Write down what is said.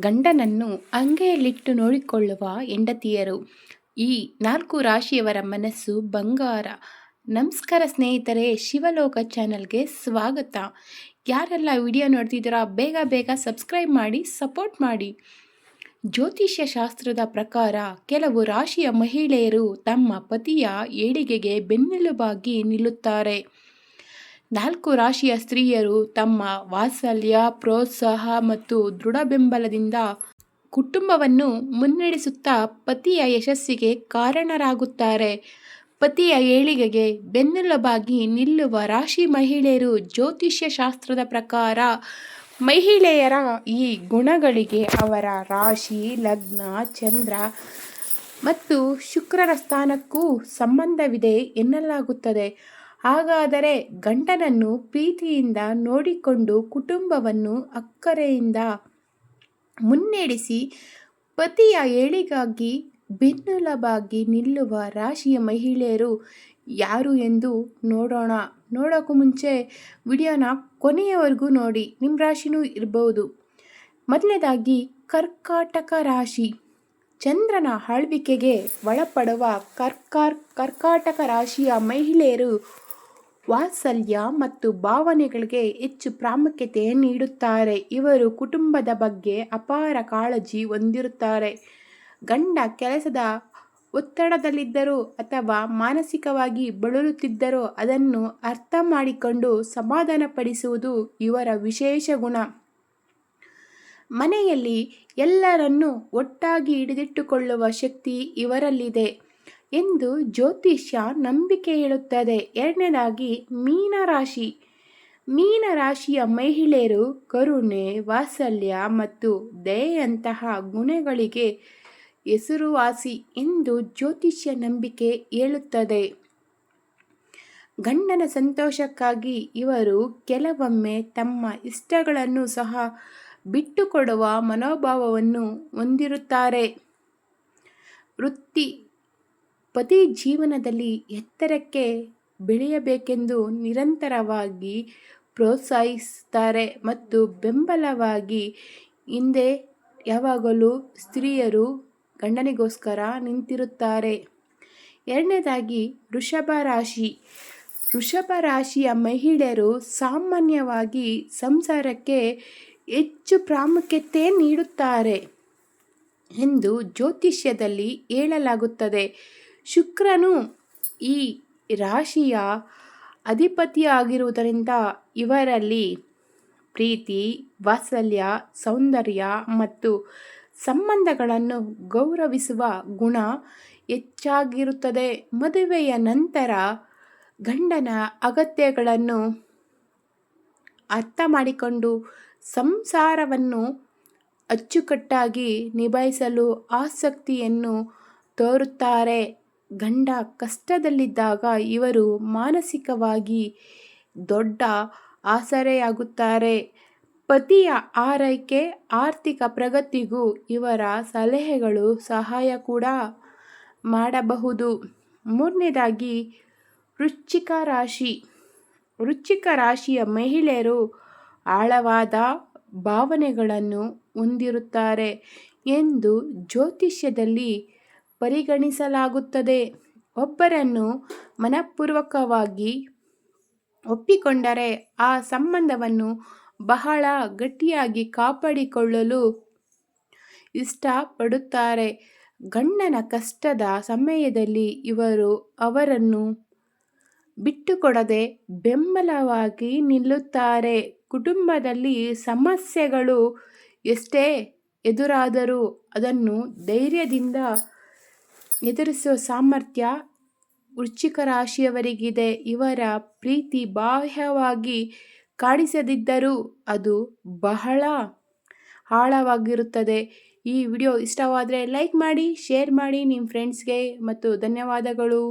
ಗಂಡನನ್ನು ಅಂಗೈಯಲ್ಲಿಟ್ಟು ನೋಡಿಕೊಳ್ಳುವ ಹೆಂಡತಿಯರು. ಈ 4 ರಾಶಿಯವರ ಮನಸ್ಸು ಬಂಗಾರ. ನಮಸ್ಕಾರ ಸ್ನೇಹಿತರೆ, ಶಿವಲೋಕ ಚಾನಲ್ಗೆ ಸ್ವಾಗತ. ಯಾರೆಲ್ಲ ವಿಡಿಯೋ ನೋಡ್ತಿದ್ದೀರಾ ಬೇಗ ಬೇಗ ಸಬ್ಸ್ಕ್ರೈಬ್ ಮಾಡಿ, ಸಪೋರ್ಟ್ ಮಾಡಿ. ಜ್ಯೋತಿಷ್ಯ ಶಾಸ್ತ್ರದ ಪ್ರಕಾರ ಕೆಲವು ರಾಶಿಯ ಮಹಿಳೆಯರು ತಮ್ಮ ಪತಿಯ ಏಳಿಗೆಗೆ ಬೆನ್ನೆಲುಬಾಗಿ ನಿಲ್ಲುತ್ತಾರೆ. 4 ರಾಶಿಯ ಸ್ತ್ರೀಯರು ತಮ್ಮ ವಾತ್ಸಲ್ಯ, ಪ್ರೋತ್ಸಾಹ ಮತ್ತು ದೃಢ ಬೆಂಬಲದಿಂದ ಕುಟುಂಬವನ್ನು ಮುನ್ನಡೆಸುತ್ತಾ ಪತಿಯ ಯಶಸ್ಸಿಗೆ ಕಾರಣರಾಗುತ್ತಾರೆ. ಪತಿಯ ಏಳಿಗೆಗೆ ಬೆನ್ನೆಲುಬಾಗಿ ನಿಲ್ಲುವ ರಾಶಿ ಮಹಿಳೆಯರು. ಜ್ಯೋತಿಷ್ಯ ಶಾಸ್ತ್ರದ ಪ್ರಕಾರ ಮಹಿಳೆಯರ ಈ ಗುಣಗಳಿಗೆ ಅವರ ರಾಶಿ, ಲಗ್ನ, ಚಂದ್ರ ಮತ್ತು ಶುಕ್ರರ ಸ್ಥಾನಕ್ಕೂ ಸಂಬಂಧವಿದೆ ಎನ್ನಲಾಗುತ್ತದೆ. ಹಾಗಾದರೆ ಗಂಡನನ್ನು ಪ್ರೀತಿಯಿಂದ ನೋಡಿಕೊಂಡು ಕುಟುಂಬವನ್ನು ಅಕ್ಕರೆಯಿಂದ ಮುನ್ನಡೆಸಿ ಪತಿಯ ಏಳಿಗೆಗಾಗಿ ಬೆನ್ನೆಲುಬಾಗಿ ನಿಲ್ಲುವ ರಾಶಿಯ ಮಹಿಳೆಯರು ಯಾರು ಎಂದು ನೋಡೋಣ. ನೋಡೋಕ್ಕೂ ಮುಂಚೆ ವಿಡಿಯೋನ ಕೊನೆಯವರೆಗೂ ನೋಡಿ, ನಿಮ್ಮ ರಾಶಿನೂ ಇರಬಹುದು. ಮೊದಲನೇದಾಗಿ ಕರ್ಕಾಟಕ ರಾಶಿ. ಚಂದ್ರನ ಆಳ್ವಿಕೆಗೆ ಒಳಪಡುವ ಕರ್ಕಾಟಕ ರಾಶಿಯ ಮಹಿಳೆಯರು ವಾತ್ಸಲ್ಯ ಮತ್ತು ಭಾವನೆಗಳಿಗೆ ಹೆಚ್ಚು ಪ್ರಾಮುಖ್ಯತೆ ನೀಡುತ್ತಾರೆ. ಇವರು ಕುಟುಂಬದ ಬಗ್ಗೆ ಅಪಾರ ಕಾಳಜಿ ಹೊಂದಿರುತ್ತಾರೆ. ಗಂಡ ಕೆಲಸದ ಒತ್ತಡದಲ್ಲಿದ್ದರೂ ಅಥವಾ ಮಾನಸಿಕವಾಗಿ ಬಳಲುತ್ತಿದ್ದರೂ ಅದನ್ನು ಅರ್ಥ ಮಾಡಿಕೊಂಡು ಸಮಾಧಾನಪಡಿಸುವುದು ಇವರ ವಿಶೇಷ ಗುಣ. ಮನೆಯಲ್ಲಿ ಎಲ್ಲರನ್ನೂ ಒಟ್ಟಾಗಿ ಹಿಡಿದಿಟ್ಟುಕೊಳ್ಳುವ ಶಕ್ತಿ ಇವರಲ್ಲಿದೆ ಎಂದು ಜ್ಯೋತಿಷ್ಯ ನಂಬಿಕೆ ಹೇಳುತ್ತದೆ. ಎರಡನೇದಾಗಿ ಮೀನರಾಶಿ. ಮೀನರಾಶಿಯ ಮಹಿಳೆಯರು ಕರುಣೆ, ವಾತ್ಸಲ್ಯ ಮತ್ತು ದಯೆಯಂತಹ ಗುಣಗಳಿಗೆ ಹೆಸರುವಾಸಿ ಎಂದು ಜ್ಯೋತಿಷ್ಯ ನಂಬಿಕೆ ಹೇಳುತ್ತದೆ. ಗಂಡನ ಸಂತೋಷಕ್ಕಾಗಿ ಇವರು ಕೆಲವೊಮ್ಮೆ ತಮ್ಮ ಇಷ್ಟಗಳನ್ನು ಸಹ ಬಿಟ್ಟುಕೊಡುವ ಮನೋಭಾವವನ್ನು ಹೊಂದಿರುತ್ತಾರೆ. ವೃತ್ತಿ. ಪತಿ ಜೀವನದಲ್ಲಿ ಎತ್ತರಕ್ಕೆ ಬೆಳೆಯಬೇಕೆಂದು ನಿರಂತರವಾಗಿ ಪ್ರೋತ್ಸಾಹಿಸುತ್ತಾರೆ ಮತ್ತು ಬೆಂಬಲವಾಗಿ ಹಿಂದೆ ಯಾವಾಗಲೂ ಸ್ತ್ರೀಯರು ಗಂಡನಿಗೋಸ್ಕರ ನಿಂತಿರುತ್ತಾರೆ. ಎರಡನೇದಾಗಿ ವೃಷಭ ರಾಶಿ. ವೃಷಭ ರಾಶಿಯ ಮಹಿಳೆಯರು ಸಾಮಾನ್ಯವಾಗಿ ಸಂಸಾರಕ್ಕೆ ಹೆಚ್ಚು ಪ್ರಾಮುಖ್ಯತೆ ನೀಡುತ್ತಾರೆ ಎಂದು ಜ್ಯೋತಿಷ್ಯದಲ್ಲಿ ಹೇಳಲಾಗುತ್ತದೆ. ಶುಕ್ರನು ಈ ರಾಶಿಯ ಅಧಿಪತಿಯಾಗಿರುವುದರಿಂದ ಇವರಲ್ಲಿ ಪ್ರೀತಿ, ವಾತ್ಸಲ್ಯ, ಸೌಂದರ್ಯ ಮತ್ತು ಸಂಬಂಧಗಳನ್ನು ಗೌರವಿಸುವ ಗುಣ ಹೆಚ್ಚಾಗಿರುತ್ತದೆ. ಮದುವೆಯ ನಂತರ ಗಂಡನ ಅಗತ್ಯಗಳನ್ನು ಅರ್ಥ ಮಾಡಿಕೊಂಡು ಸಂಸಾರವನ್ನು ಅಚ್ಚುಕಟ್ಟಾಗಿ ನಿಭಾಯಿಸಲು ಆಸಕ್ತಿಯನ್ನು ತೋರುತ್ತಾರೆ. ಗಂಡ ಕಷ್ಟದಲ್ಲಿದ್ದಾಗ ಇವರು ಮಾನಸಿಕವಾಗಿ ದೊಡ್ಡ ಆಸರೆಯಾಗುತ್ತಾರೆ. ಪತಿಯ ಆರೈಕೆ, ಆರ್ಥಿಕ ಪ್ರಗತಿಗೂ ಇವರ ಸಲಹೆಗಳು ಸಹಾಯ ಕೂಡ ಮಾಡಬಹುದು. ಮೂರನೇದಾಗಿ ವೃಶ್ಚಿಕ ರಾಶಿ. ವೃಶ್ಚಿಕ ರಾಶಿಯ ಮಹಿಳೆಯರು ಆಳವಾದ ಭಾವನೆಗಳನ್ನು ಹೊಂದಿರುತ್ತಾರೆ ಎಂದು ಜ್ಯೋತಿಷ್ಯದಲ್ಲಿ ಪರಿಗಣಿಸಲಾಗುತ್ತದೆ. ಒಬ್ಬರನ್ನು ಮನಪೂರ್ವಕವಾಗಿ ಒಪ್ಪಿಕೊಂಡರೆ ಆ ಸಂಬಂಧವನ್ನು ಬಹಳ ಗಟ್ಟಿಯಾಗಿ ಕಾಪಾಡಿಕೊಳ್ಳಲು ಇಷ್ಟಪಡುತ್ತಾರೆ. ಗಂಡನ ಕಷ್ಟದ ಸಮಯದಲ್ಲಿ ಇವರು ಅವರನ್ನು ಬಿಟ್ಟುಕೊಡದೆ ಬೆಂಬಲವಾಗಿ ನಿಲ್ಲುತ್ತಾರೆ. ಕುಟುಂಬದಲ್ಲಿ ಸಮಸ್ಯೆಗಳು ಎಷ್ಟೇ ಎದುರಾದರೂ ಅದನ್ನು ಧೈರ್ಯದಿಂದ ಎದುರಿಸುವ ಸಾಮರ್ಥ್ಯ ವೃಶ್ಚಿಕ ರಾಶಿಯವರಿಗಿದೆ. ಇವರ ಪ್ರೀತಿ ಬಾಹ್ಯವಾಗಿ ಕಾಣಿಸದಿದ್ದರೂ ಅದು ಬಹಳ ಆಳವಾಗಿರುತ್ತದೆ. ಈ ವಿಡಿಯೋ ಇಷ್ಟವಾದರೆ ಲೈಕ್ ಮಾಡಿ, ಶೇರ್ ಮಾಡಿ ನಿಮ್ಮ ಫ್ರೆಂಡ್ಸ್ಗೆ ಮತ್ತು ಧನ್ಯವಾದಗಳು.